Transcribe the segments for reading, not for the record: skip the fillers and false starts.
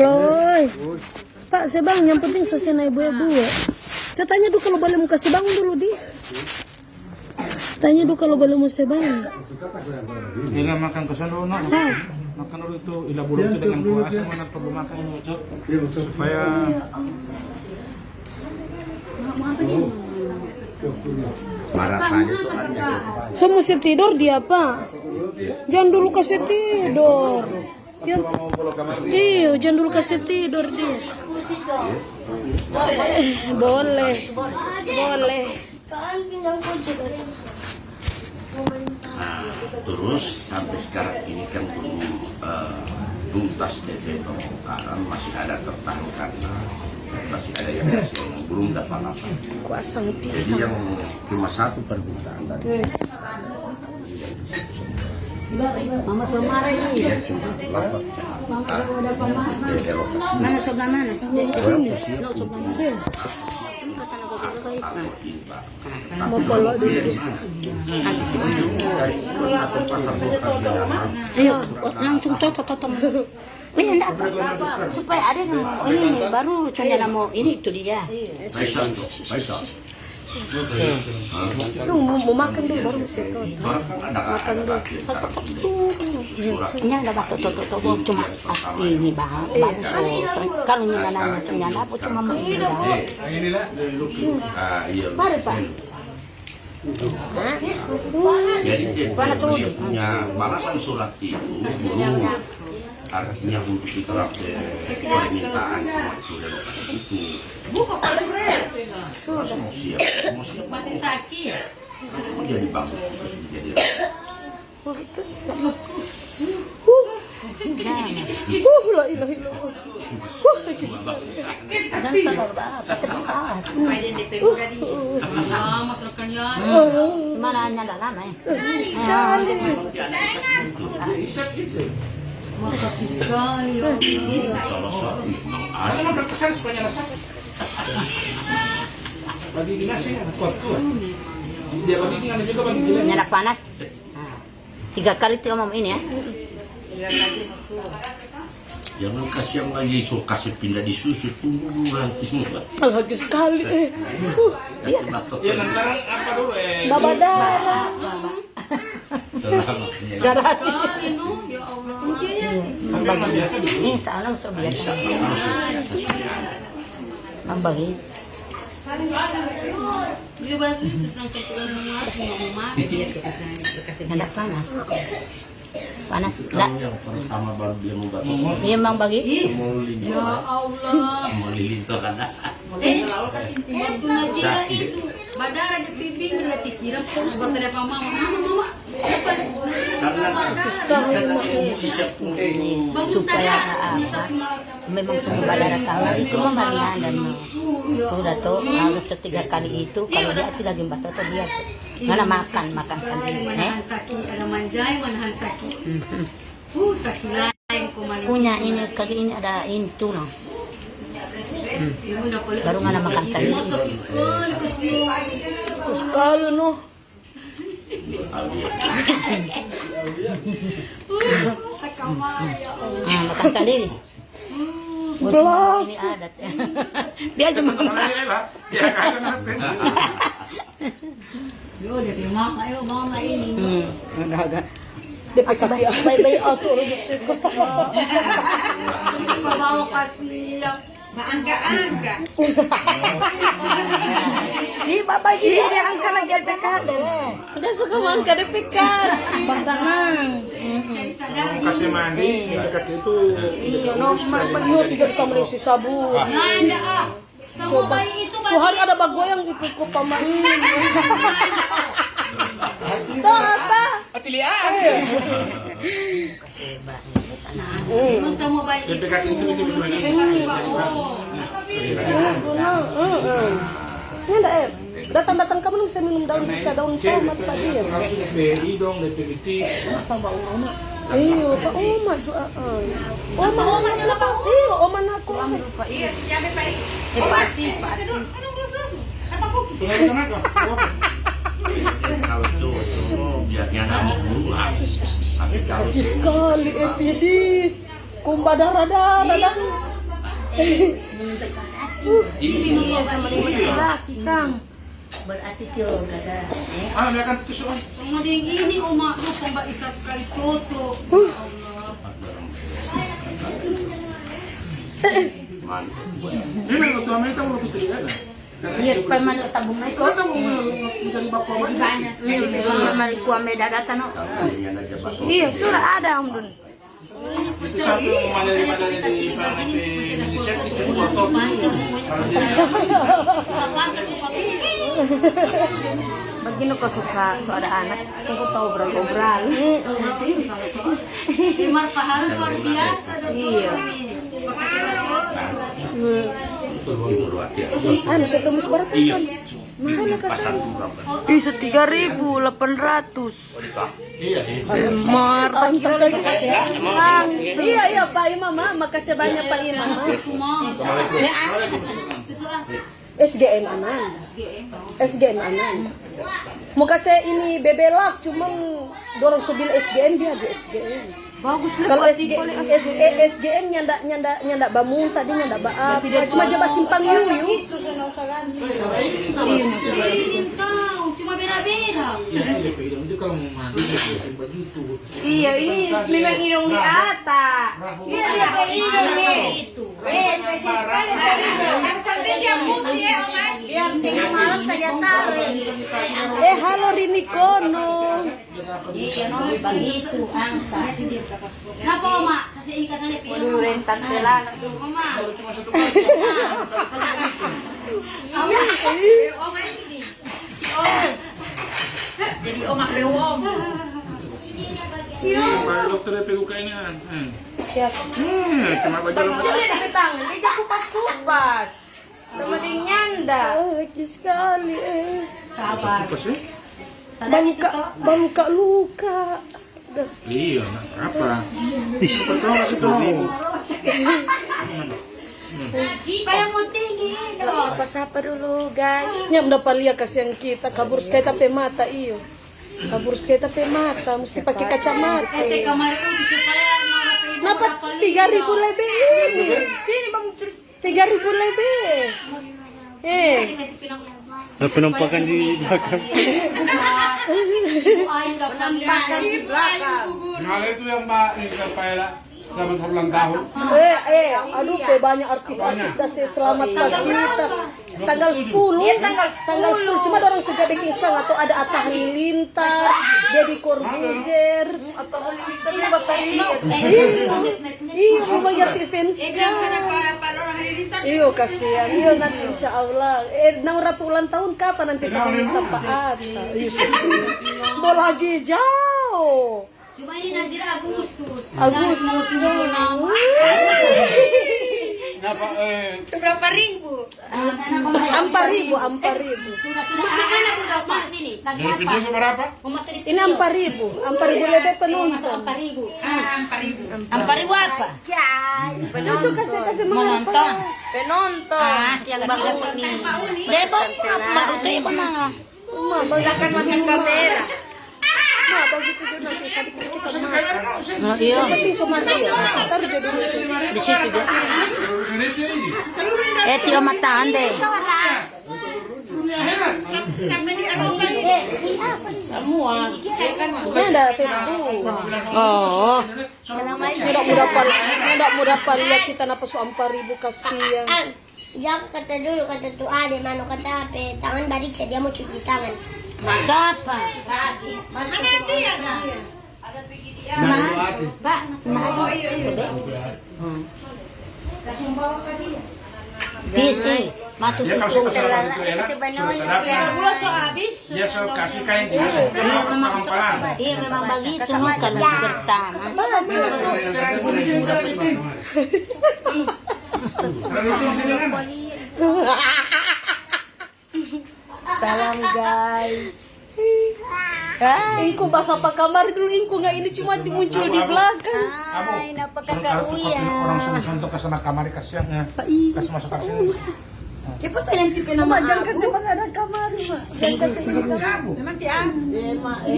Loy, Pak Sebang, yang penting selesai na ibu-ibu ya. Saya tanya dulu kalau boleh muka Sebang dulu di. Tanya dulu kalau boleh mau Sebang. Ila makan ke sana nak. Makan dulu itu ila bulu itu dengan kuah asam mana perlu makan ini Cok. Supaya marah saja tuh ada. Saya mesti tidur dia Pak. Jangan dulu kasih tidur. Ya, iya, jangan dulu kasih tidur dia. Boleh, boleh. Nah, terus sampai sekarang ini kan belum tuntas DP pembongkaran, masih ada tertahan karena masih ada yang belum dapat apa. Kuasang Jadi pisang. yang cuma satu permintaan tadi. Mama Somara ini. Dia cuma lapor. Mama sudah pamah. Mana sebelah mana? Sini. Sini. Mau polok dulu. Ayo, langsung toto. Ini enggak apa supaya ada yang ini baru contohnya mau ini itu dia. Baik. Tuh mau makan dulu baru mesti makan dulu. Ini ada batu toto cuma ini bang. Kalau ini mana ternyata apa cuma mau ini bang. Mari Pak. Jadi dia punya balasan surat itu belum artinya untuk diterapkan permintaan itu buka paling sudah siap masih sakit mau jadi bagus jadi La ilaha illallah. Sakit sekali. Mana hanya lama ya? Sekali. Sakit sekali. ada yang berkesan supaya rasa. Bagi nasi kuat kuat. Dia bagi nasi juga bagi dia. Nyerap panas. 3 kali tuh ngomong ini ya. jangan kasih yang lagi so kasih pindah di susu tunggu dulu nanti semua Lagi sekali. Ya lantaran apa dulu Babadara. Darah. Ya Allah. biasa dulu. Ini salah so biasa. Nambah ini. Dia batu terus Nyerap panas. Panas. kamu yang pertama baru dia membantu Iya Bang bagi. mau lilin Ya Allah. mau lilin tuh ada Waktu ngajian itu Badara di pimpin dia dikira terus buat ada apa mama. Supaya apa? Memang sudah badara tahu itu memang dan sudah tuh harus 3 kali itu kalau dia itu lagi batal tuh dia mana makan sendiri. Manahan sakit, ada manjai manahan sakit. Sakit lain kumain. Punya ini kali ini ada itu loh. Baru mana makan sendiri. Masuk sekali ke sini. Sekali noh. Makan sendiri. Belas. Ini adat. Dia cuma Ya kan apa? Yo dia bilang mama ini. agak Dia pakai kaki. baik-baik auto. Kau bawa kasih yang angka-angka. Ini bapak ini dia angkat lagi LPK deh. Dia suka mangka DPK. Pasangan. Jadi sadar. Kasih mandi dekat itu. Iya, noh, magmagyo sudah sama si sabun. Ada ah. Sama bayi itu Tuhan ada bagoyang itu ko pamain. Tuh apa? Emang sama bayi itu. Dekat itu betul-betul. Ini enggak datang-datang kamu bisa minum daun camat tadi ya. BI dong, DPT. Apa Mbak Oma? Iya, Pak Oma juga. Oma juga Pak. Iya, Oma aku. kalau itu Tapi kalau Sakit sekali, Epidis. Kumba darah-darah dah. ini laki Kang. Berarti tuh brother. Ah, dia akan tutup. Sama dia gini, Oma. Lu pembak isap sekali tutup. Ini memang tuh Amerika mau tutup ya. Iya, supaya mana tabung na ito. Bisa dibawa Banyak sekali. Malikuha may dadatan no. Iya, sudah ada Om Dun. Itu satu madali di Indonesia itu foto. Kalau dia Begini ko suka so ada anak, aku tahu obral-obral. Imar pahala luar biasa. Iya. itu luar biasa. Anu saya tembus berapa Iya. kan? Mana Pasang kasih? berapa? Bisa 3.800. iya. Mar, Iya iya Pak Imam, makasih banyak Pak Imam. SGM Anan. SGM Anan. Mau kasih ini bebelak cuma dorong subil SGM dia di SGM. bagus Kalau SGM nyanda bamu tadi nyanda ba cuma jaba simpang yuyu. Tahu, cuma beda-beda. Ya, itu kalau mau mandi baju itu. Iya, ini memang hidung di atas. Iya, hidung nih. Itu. Halo Rini Kono. Iya, no, begitu angkat. Kenapa, Oma? Kasih ikan sana piring. Rentan telan. Mama. Jadi Oma bewong. Para dokter PUK ini kan. Cuma baju Dia kupas kupas. Seperti nyanda. Lagi sekali Sabar. apa sih? Sadar itu toh. Bangka luka. Iya, apa? Pertama itu mau. Kayak mau tinggi. Sapa-sapa dulu guys. Nyam dapat lihat kasihan kita kabur sekali tapi mata iyo. Kabur sekali tapi mata mesti pakai kacamata. Kamar itu disepaya Kenapa 3.000 lebih ini? Sini Bang terus 3.000 lebih. Penumpangkan di belakang. Nah itu yang Mbak ini supaya selamat ulang tahun. Aduh, banyak artis-artis kasih selamat buat kita. Tanggal 10. Tanggal 10. Cuma orang sudah bikin sekarang atau ada Atta Halilintar, Deddy Corbuzier. atau halilintar ini Bapak ini. Iya, banyak fans kan. Iyo kasihan. Iyo nanti insya Allah. Naura ulang tahun kapan nanti kita minta Pak Atta? Yusuf. Mau lagi jauh. Cuma ini Nazira Agustus. Agustus. Kenapa Seberapa ribu? 4.000. Mana budak Mak sini? Lagi dari video apa? seberapa? Ini 4.000. 4.000 lebih penonton. 4.000. 4.000 apa? Cucu kasih Menonton. Penonton. Yang bangga ini. Debon apa utai mana? Silakan masuk kamera. Nah, bagi itu nanti tadi kita makan. Nah, iya. Penting semua dia. Taruh jadi dulu. Di situ dia. Seluruh Indonesia ini. Tio mataan deh. Ini ada Facebook. Oh. Mudah-mudahan lihat kita napa su 4.000 kasihan. Jak kata dulu kata tuh ada mana kata apa tangan balik dia mau cuci tangan. Siapa? Mana dia? Pak. This is matu Ya kalau suka sama itu enak. Dia so kasih kain dia so pelan-pelan. Iya memang begitu kan pertama. Salam guys. Ingku bahasa apa kamar dulu ingku nggak ini cuma muncul di belakang. Orang suruh untuk ke sana kamar kasihan ya. Kasih masuk ke sini. Cepat yang tipe Ma, nama dyan kasi mga ada kamar, ma. Dyan kasi ini kamar. Naman tiang.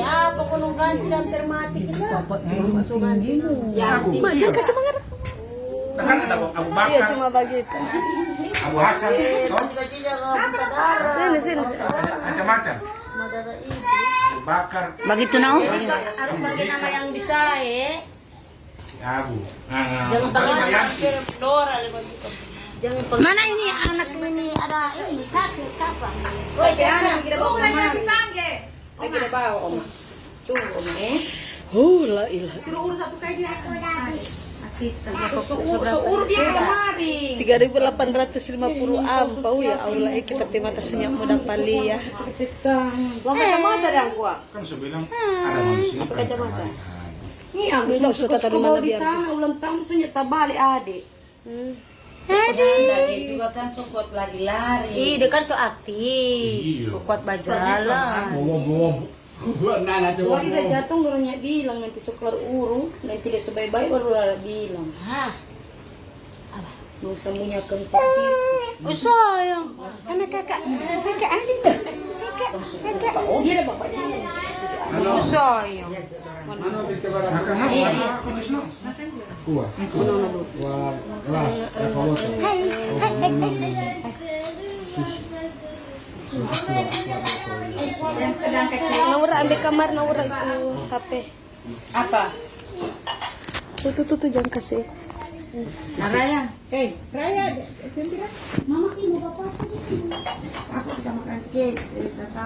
Apa ko nung ganti ng termatik ka? Ya, Ma, dyan kasi mga ada. Kan ada Abu Iya, Bakar, cuma begitu. Abu Hasan, toh? Sini, sini. Macam-macam. Abu Bakar, Begitu na oh. harus bagi nama yang bisa Abu. Jangan Mana ini anak ini ada ini sakit siapa? Oi, anak kita bawa kemari. Kita bawa om. Tuh om Oh, la ilah. Suruh urus satu kayak dia. Suruh dia kemari. 3.850 ampau ya Allah, kita mata sunyak mudah pali ya. Kacamata dan gua. kan sebilang ada manusia. Kacamata. Ini Minta aku suka taruh bawa mana di biar sana ulang tahun sunya tabali adik. Dia juga kan suka lari-lari. Ih, dia kan so aktif. Kuat bajalan. Nana Wah, dia jatuh gurunya bilang nanti suklar urung, nanti dia sebaik-baik baru ada bilang. Hah. Mau semuanya kentang. Oh sayang. Sana kakak Adi tuh. Kakak. Dia ada bapaknya. Oh sayang. Ano dito ba? Makan apa? Makan no? Kuha. Kuha. Kelas. Ya kalau Naura ambil kamar, Naura itu HP. Apa? Tuh jangan kasih. Naraya. Mama ini mau bapak. Aku kita makan cake.